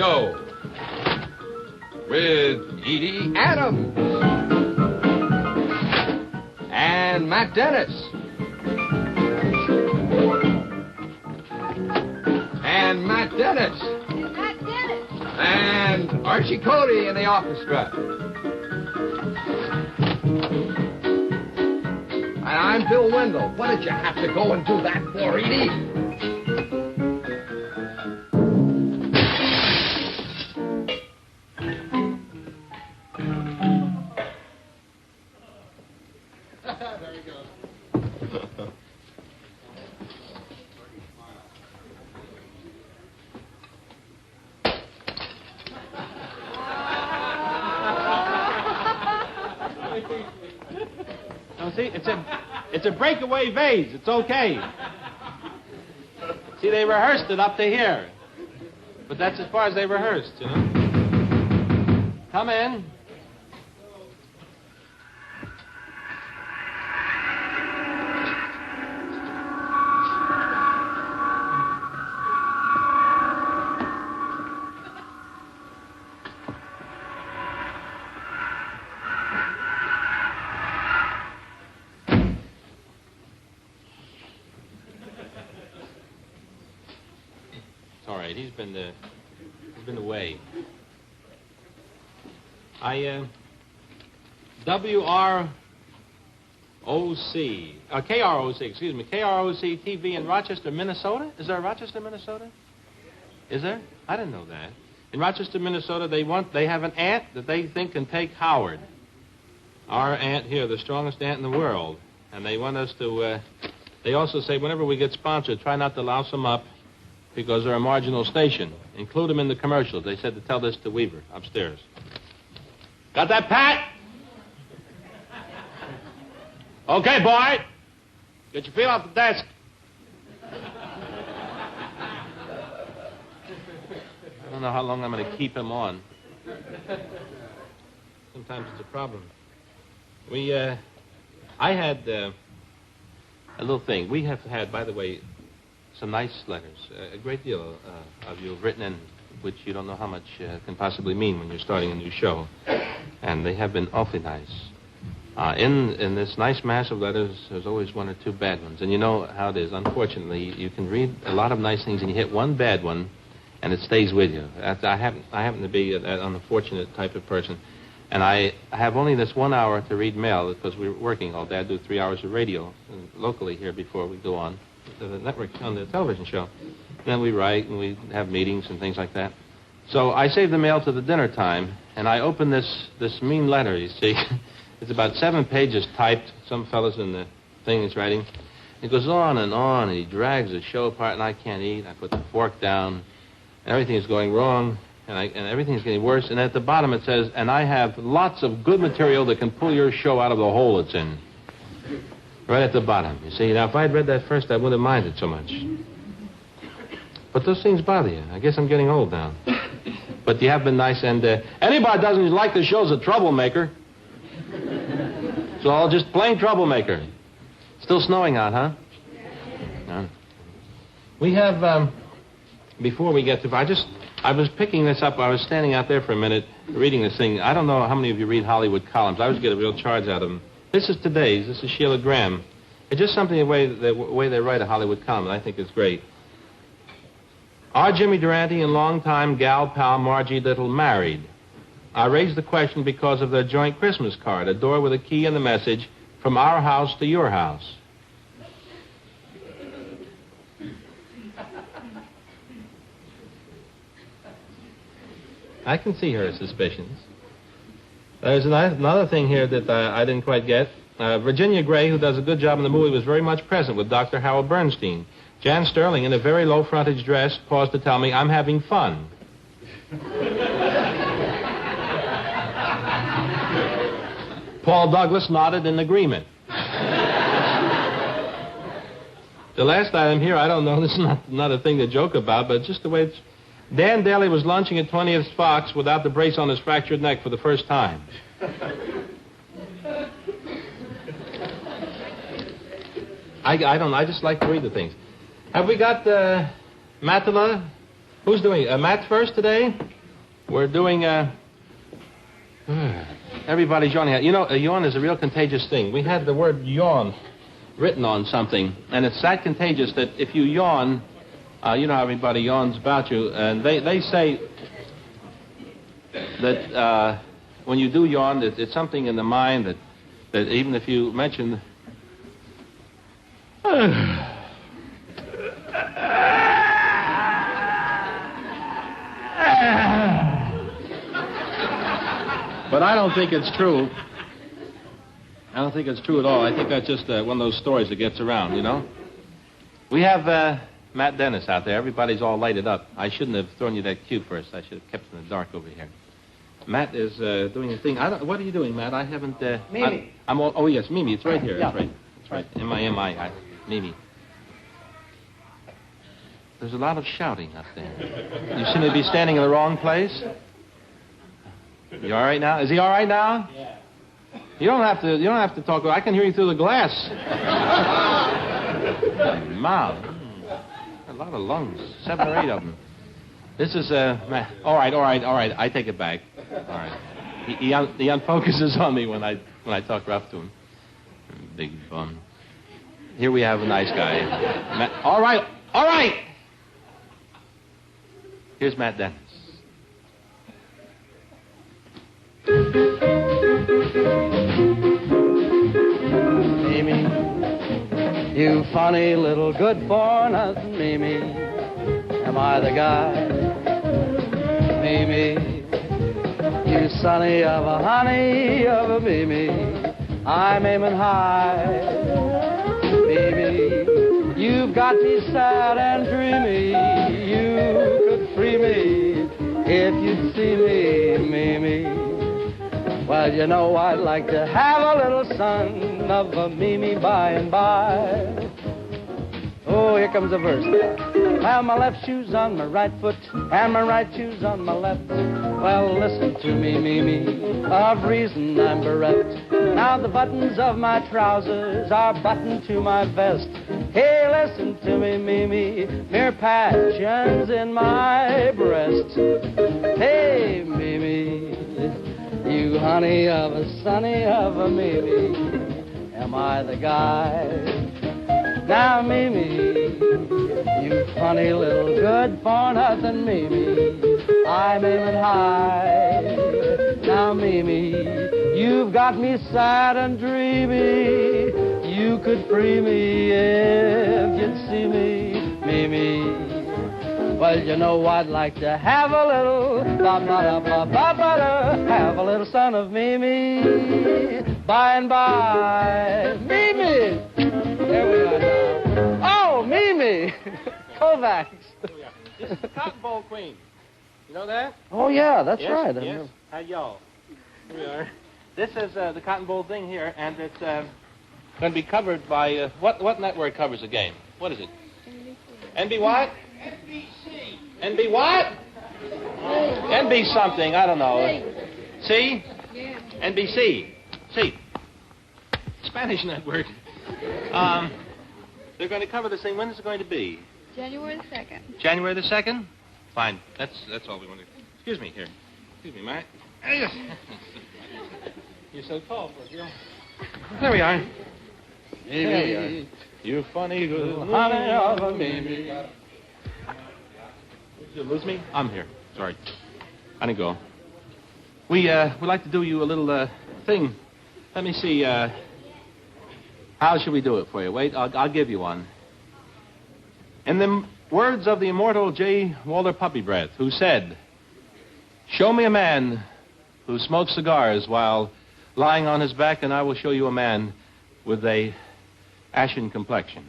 Show with Edie Adams and Matt Dennis and Matt Dennis and Archie Cody in the orchestra. And I'm Bill Wendell. What did you have to go and do that for, Edie? There he goes. Now, see, it's a breakaway vase. It's okay. See, they rehearsed it up to here. But that's as far as they rehearsed, you know. Come in. He's been away. KROC-TV in Rochester, Minnesota? Is there a Rochester, Minnesota? Is there? I didn't know that. In Rochester, Minnesota, they have an ant that they think can take Howard. Our ant here, the strongest ant in the world. And they want us to, they also say whenever we get sponsored, try not to louse them up, because they're a marginal station. Include them in the commercials. They said to tell this to Weaver upstairs. Got that, Pat? Okay, boy. Get your feet off the desk. I don't know how long I'm going to keep him on. Sometimes it's a problem. I had a little thing. We have had, by the way, some nice letters. A great deal of you have written in, which you don't know how much can possibly mean when you're starting a new show. And they have been awfully nice. In this nice mass of letters, there's always one or two bad ones. And you know how it is. Unfortunately, you can read a lot of nice things and you hit one bad one, and it stays with you. I happen to be an unfortunate type of person. And I have only this 1 hour to read mail because we're working all day. I do 3 hours of radio locally here before we go on to the network, on the television show. And then we write and we have meetings and things like that. So I save the mail to the dinner time, and I open this mean letter, you see. It's about 7 pages typed. Some fellas in the thing is writing. It goes on, and he drags the show apart, and I can't eat. I put the fork down, and everything is going wrong, and everything is getting worse. And at the bottom it says, and I have lots of good material that can pull your show out of the hole it's in. Right at the bottom. You see, now if I'd read that first, I wouldn't have minded so much. But those things bother you. I guess I'm getting old now. But you have been nice, and anybody who doesn't like the show's a troublemaker. It's all just plain troublemaker. Still snowing out, huh? No. We have, before we get to, I was picking this up. I was standing out there for a minute reading this thing. I don't know how many of you read Hollywood columns. I always get a real charge out of them. This is today's. This is Sheila Graham. It's just something the way they write a Hollywood column, I think is great. Are Jimmy Durante and longtime gal pal Margie Little married? I raised the question because of their joint Christmas card, a door with a key and the message, from our house to your house. I can see her suspicions. There's another thing here that I didn't quite get. Virginia Gray, who does a good job in the movie, was very much present with Dr. Howard Bernstein. Jan Sterling, in a very low-frontage dress, paused to tell me, I'm having fun. Paul Douglas nodded in agreement. The last item here, I don't know, this is not a thing to joke about, but just the way it's... Dan Daly was lunching at 20th Fox without the brace on his fractured neck for the first time. I just like to read the things. Have we got Matala Who's doing Matt first today? We're doing, everybody's yawning. You know, a yawn is a real contagious thing. We had the word yawn written on something, and it's that contagious that if you yawn, you know how everybody yawns about you, and they say that when you do yawn, it's something in the mind that even if you mention... But I don't think it's true. I don't think it's true at all. I think that's just one of those stories that gets around, you know? We have Matt Dennis out there. Everybody's all lighted up. I shouldn't have thrown you that cue first. I should have kept it in the dark over here. Matt is doing a thing. What are you doing, Matt? I haven't... Mimi. Oh, yes, Mimi. It's right here. Yeah. That's right. M-I-M-I. Mimi. There's a lot of shouting up there. You seem to be standing in the wrong place. You all right now? Is he all right now? Yeah. You don't have to talk. I can hear you through the glass. Mouth. A lot of lungs. 7 or 8 of them. This is all right. I take it back. All right. He unfocuses on me when I talk rough to him. Big bum. Here we have a nice guy. Matt, all right. Here's Matt Dennis. Mimi, you funny little good-for-nothing Mimi. Am I the guy? Mimi, you sonny of a honey of a Mimi. I'm aiming high. Mimi, you've got me sad and dreamy. You could free me if you'd see me, Mimi. Well, you know, I'd like to have a little son of a Mimi by and by. Oh, here comes the verse. Well, my left shoe's on my right foot, and my right shoe's on my left. Well, listen to me, Mimi, of reason I'm bereft. Now the buttons of my trousers are buttoned to my vest. Hey, listen to me, Mimi, mere passions in my breast. Hey, Mimi, you honey of a sonny of a Mimi, am I the guy? Now, Mimi, you funny little good-for-nothing Mimi, I'm aiming high. Now, Mimi, you've got me sad and dreamy. You could free me if you'd see me, Mimi. Well, you know, I'd like to have a little, have a little son of Mimi, by and by. Mimi! There we are now. Oh, Mimi! Kovacs. This is the Cotton Bowl Queen. You know that? Oh, yeah, that's yes, right. Yes. Hi, y'all. Here we are. This is the Cotton Bowl thing here, and it's going to be covered by, what network covers the game? What is it? NBC. NB what? NBC. NB what? NB something, I don't know. C? Yeah. NBC. C. Spanish network. They're going to cover this thing. When is it going to be? January the 2nd. January the 2nd? Fine. That's all we want to... Excuse me, here. Excuse me, Matt. You're so tall for a girl. There we are. Mimi, you funny little honey of a Mimi. Did you lose me? I'm here. Sorry. I didn't go. We'd like to do you a little thing. Let me see. How should we do it for you? Wait, I'll give you one. In the words of the immortal J. Walter Puppybreath, who said, "Show me a man who smokes cigars while lying on his back, and I will show you a man with a ashen complexion."